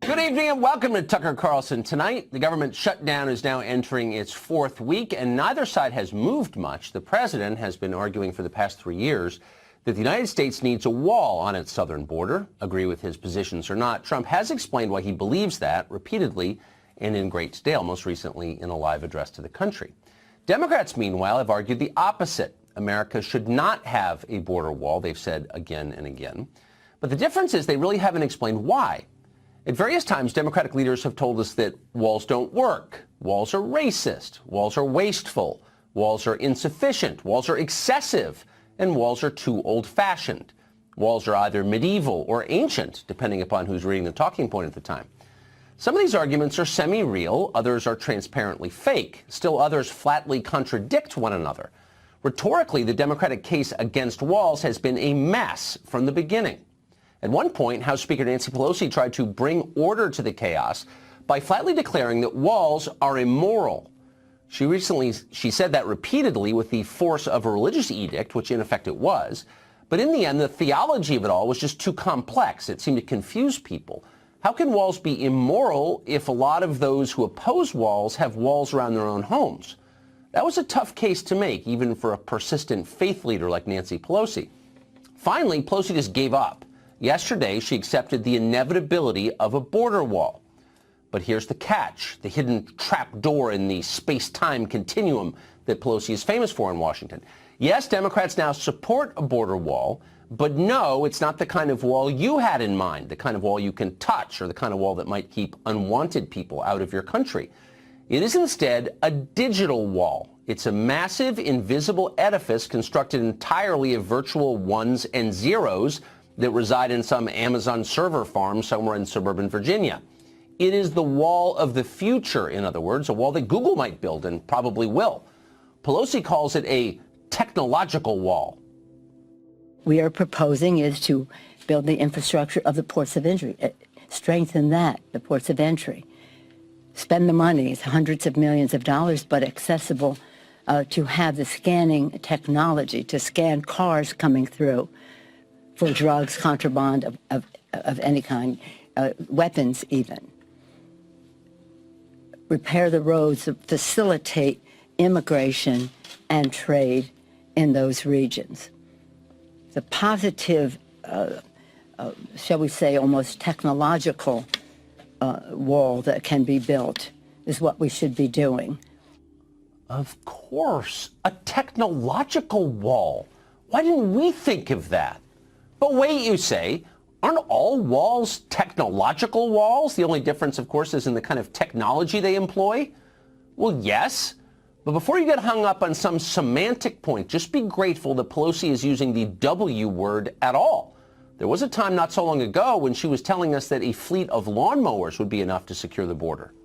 Good evening and welcome to Tucker Carlson Tonight. The government shutdown is now entering its fourth week, and neither side has moved much. The president has been arguing for the past 3 years that the United States needs a wall on its southern border. Agree with his positions or not, Trump has explained why he believes that repeatedly and in great detail, most recently in a live address to the country. Democrats, meanwhile, have argued the opposite. America should not have a border wall, they've said again and again. But the difference is they really haven't explained why. At various times, Democratic leaders have told us that walls don't work, walls are racist, walls are wasteful, walls are insufficient, walls are excessive, and walls are too old-fashioned. Walls are either medieval or ancient, depending upon who's reading the talking point at the time. Some of these arguments are semi-real, others are transparently fake. Still others flatly contradict one another. Rhetorically, the Democratic case against walls has been a mess from the beginning. At one point, House Speaker Nancy Pelosi tried to bring order to the chaos by flatly declaring that walls are immoral. She said that repeatedly with the force of a religious edict, which in effect it was. But in the end, the theology of it all was just too complex. It seemed to confuse people. How can walls be immoral if a lot of those who oppose walls have walls around their own homes? That was a tough case to make, even for a persistent faith leader like Nancy Pelosi. Finally, Pelosi just gave up. Yesterday, she accepted the inevitability of a border wall. But here's the catch, the hidden trap door in the space-time continuum that Pelosi is famous for in Washington. Yes, Democrats now support a border wall, but no, it's not the kind of wall you had in mind, the kind of wall you can touch or the kind of wall that might keep unwanted people out of your country. It is instead a digital wall. It's a massive, invisible edifice constructed entirely of virtual ones and zeros that reside in some Amazon server farm somewhere in suburban Virginia. It is the wall of the future, in other words, a wall that Google might build and probably will. Pelosi calls it a technological wall. We are proposing is to build the infrastructure of the ports of entry, strengthen that, the ports of entry, spend the money, it's hundreds of millions of dollars, but accessible to have the scanning technology, to scan cars coming through for drugs, contraband of any kind, weapons even. Repair the roads, facilitate immigration and trade in those regions. The positive, shall we say, almost technological wall that can be built is what we should be doing. Of course, a technological wall. Why didn't we think of that? But wait, you say, aren't all walls technological walls? The only difference, of course, is in the kind of technology they employ. Well, yes. But before you get hung up on some semantic point, just be grateful that Pelosi is using the W word at all. There was a time not so long ago when she was telling us that a fleet of lawnmowers would be enough to secure the border.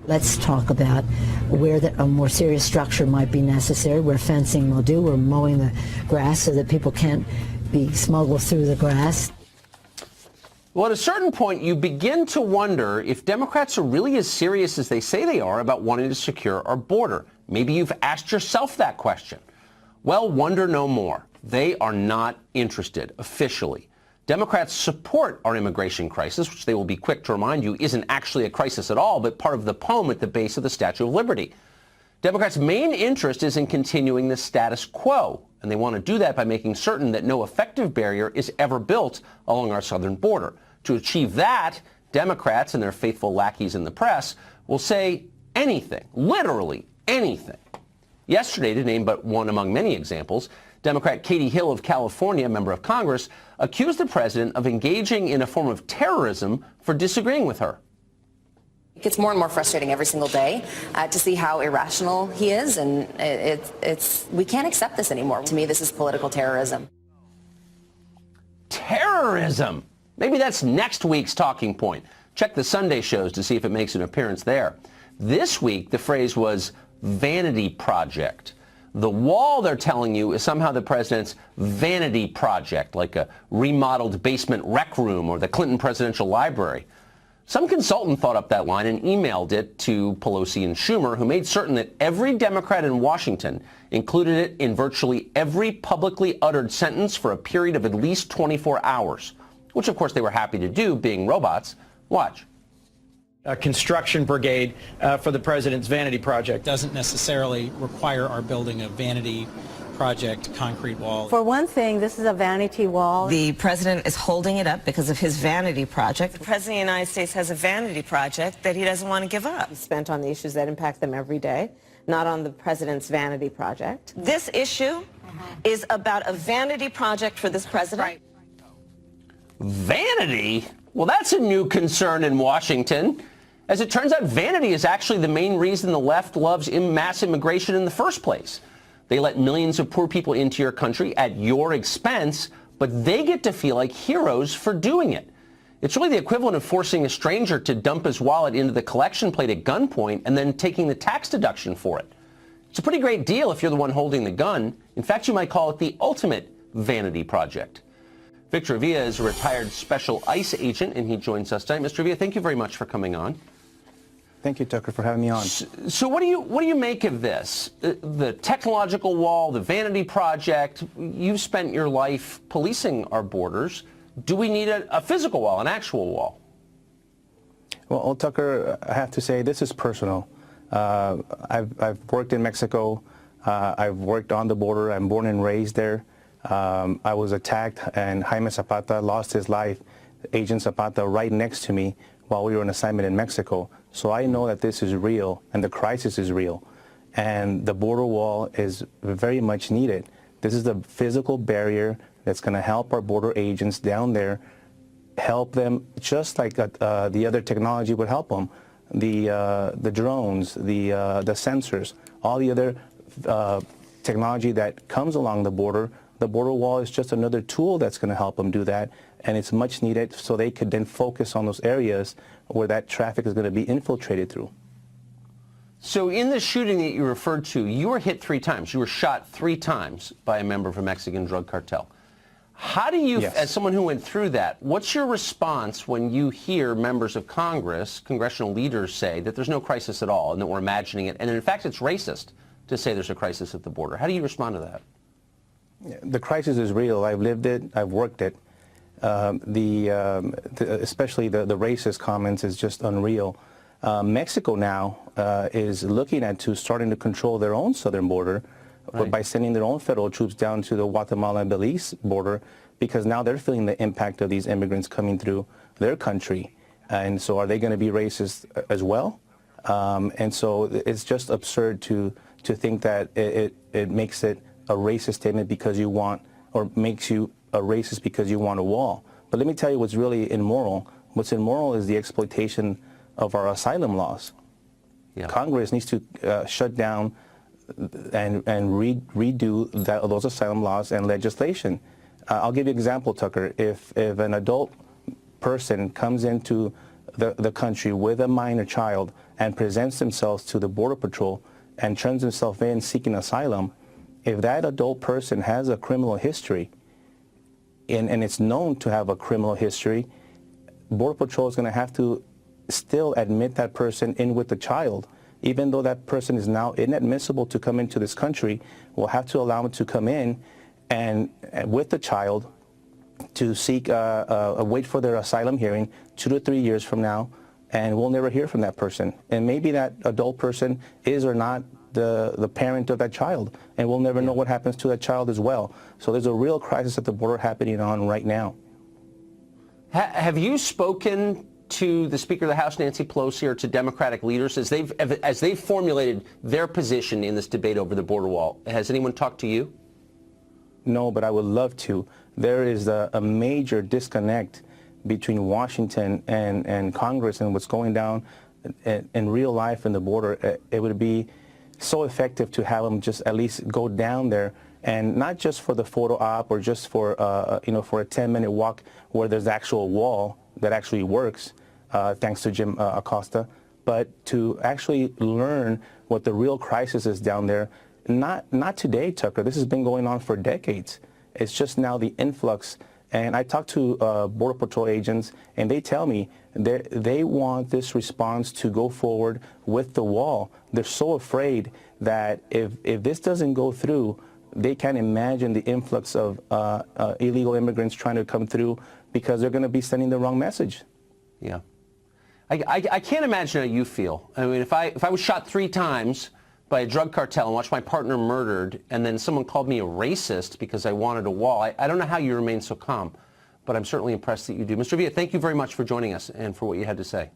Let's talk about where a more serious structure might be necessary, where fencing will do, where mowing the grass so that people can't be smuggled through the grass. Well, at a certain point, you begin to wonder if Democrats are really as serious as they say they are about wanting to secure our border. Maybe you've asked yourself that question. Well, wonder no more. They are not interested officially. Democrats support our immigration crisis, which they will be quick to remind you isn't actually a crisis at all, but part of the poem at the base of the Statue of Liberty. Democrats' main interest is in continuing the status quo, and they want to do that by making certain that no effective barrier is ever built along our southern border. To achieve that, Democrats and their faithful lackeys in the press will say anything, literally anything. Yesterday, to name but one among many examples, Democrat Katie Hill of California, a member of Congress, accused the president of engaging in a form of terrorism for disagreeing with her. It gets more and more frustrating every single day to see how irrational he is, and we can't accept this anymore. To me, this is political terrorism. Terrorism! Maybe that's next week's talking point. Check the Sunday shows to see if it makes an appearance there. This week, the phrase was vanity project. The wall, they're telling you, is somehow the president's vanity project, like a remodeled basement rec room or the Clinton Presidential Library. Some consultant thought up that line and emailed it to Pelosi and Schumer, who made certain that every Democrat in Washington included it in virtually every publicly uttered sentence for a period of at least 24 hours, which of course they were happy to do, being robots. Watch. A construction brigade for the president's vanity project. Doesn't necessarily require our building a vanity project concrete wall. For one thing, this is a vanity wall. The president is holding it up because of his vanity project. The president of the United States has a vanity project that he doesn't want to give up. He's spent on the issues that impact them every day, not on the president's vanity project. This issue is about a vanity project for this president. Right. Vanity? Well, that's a new concern in Washington. As it turns out, vanity is actually the main reason the left loves mass immigration in the first place. They let millions of poor people into your country at your expense, but they get to feel like heroes for doing it. It's really the equivalent of forcing a stranger to dump his wallet into the collection plate at gunpoint and then taking the tax deduction for it. It's a pretty great deal if you're the one holding the gun. In fact, you might call it the ultimate vanity project. Victor Villa is a retired special ICE agent, and he joins us tonight. Mr. Villa, thank you very much for coming on. Thank you, Tucker, for having me on. So what do you make of this? The technological wall, the vanity project. You've spent your life policing our borders. Do we need a physical wall, an actual wall? Well, Tucker, I have to say this is personal. I've worked in Mexico. I've worked on the border. I'm born and raised there. I was attacked, and Jaime Zapata lost his life, Agent Zapata, right next to me while we were on assignment in Mexico. So I know that this is real and the crisis is real. And the border wall is very much needed. This is the physical barrier that's going to help our border agents down there, help them just like the other technology would help them. The drones, the sensors, all the other technology that comes along the border wall is just another tool that's going to help them do that, and it's much needed so they could then focus on those areas where that traffic is going to be infiltrated through. So in the shooting that you referred to, you were hit 3 times. You were shot 3 times by a member of a Mexican drug cartel. How do you, Yes. as someone who went through that, what's your response when you hear members of Congress, congressional leaders say that there's no crisis at all and that we're imagining it, and in fact it's racist to say there's a crisis at the border? How do you respond to that? The crisis is real. I've lived it. I've worked it. Especially the racist comments is just unreal. Mexico now is looking at starting to control their own southern border by sending their own federal troops down to the Guatemala and Belize border, because now they're feeling the impact of these immigrants coming through their country. And so are they going to be racist as well? And so it's just absurd to think that it makes it a racist statement because you want, or makes you a racist because you want a wall. But let me tell you what's really immoral. What's immoral is the exploitation of our asylum laws. Yeah. Congress needs to shut down and redo those asylum laws and legislation. I'll give you an example, Tucker. If an adult person comes into the country with a minor child and presents themselves to the Border Patrol and turns himself in seeking asylum, if that adult person has a criminal history, and it's known to have a criminal history, Border Patrol is going to have to still admit that person in with the child. Even though that person is now inadmissible to come into this country, we'll have to allow them to come in and with the child to seek wait for their asylum hearing 2 to 3 years from now, and we'll never hear from that person. And maybe that adult person is or not the parent of that child, and we'll never know what happens to that child as well. So there's a real crisis at the border happening on right now. Have you spoken to the Speaker of the House, Nancy Pelosi, or to Democratic leaders as they've formulated their position in this debate over the border wall? Has anyone talked to you? No, but I would love to. There is a major disconnect between Washington and Congress and what's going down in real life in the border. It would be so effective to have them just at least go down there, and not just for the photo op or just for for a 10-minute walk where there's actual wall that actually works, thanks to Jim Acosta, but to actually learn what the real crisis is down there. Not today, Tucker. This has been going on for decades. It's just now the influx. And I talk to Border Patrol agents, and they tell me they want this response to go forward with the wall. They're so afraid that if this doesn't go through, they can't imagine the influx of illegal immigrants trying to come through, because they're going to be sending the wrong message. Yeah. I can't imagine how you feel. I mean, if I was shot 3 times by a drug cartel and watched my partner murdered, and then someone called me a racist because I wanted a wall, I don't know how you remain so calm, but I'm certainly impressed that you do. Mr. Villa, thank you very much for joining us and for what you had to say.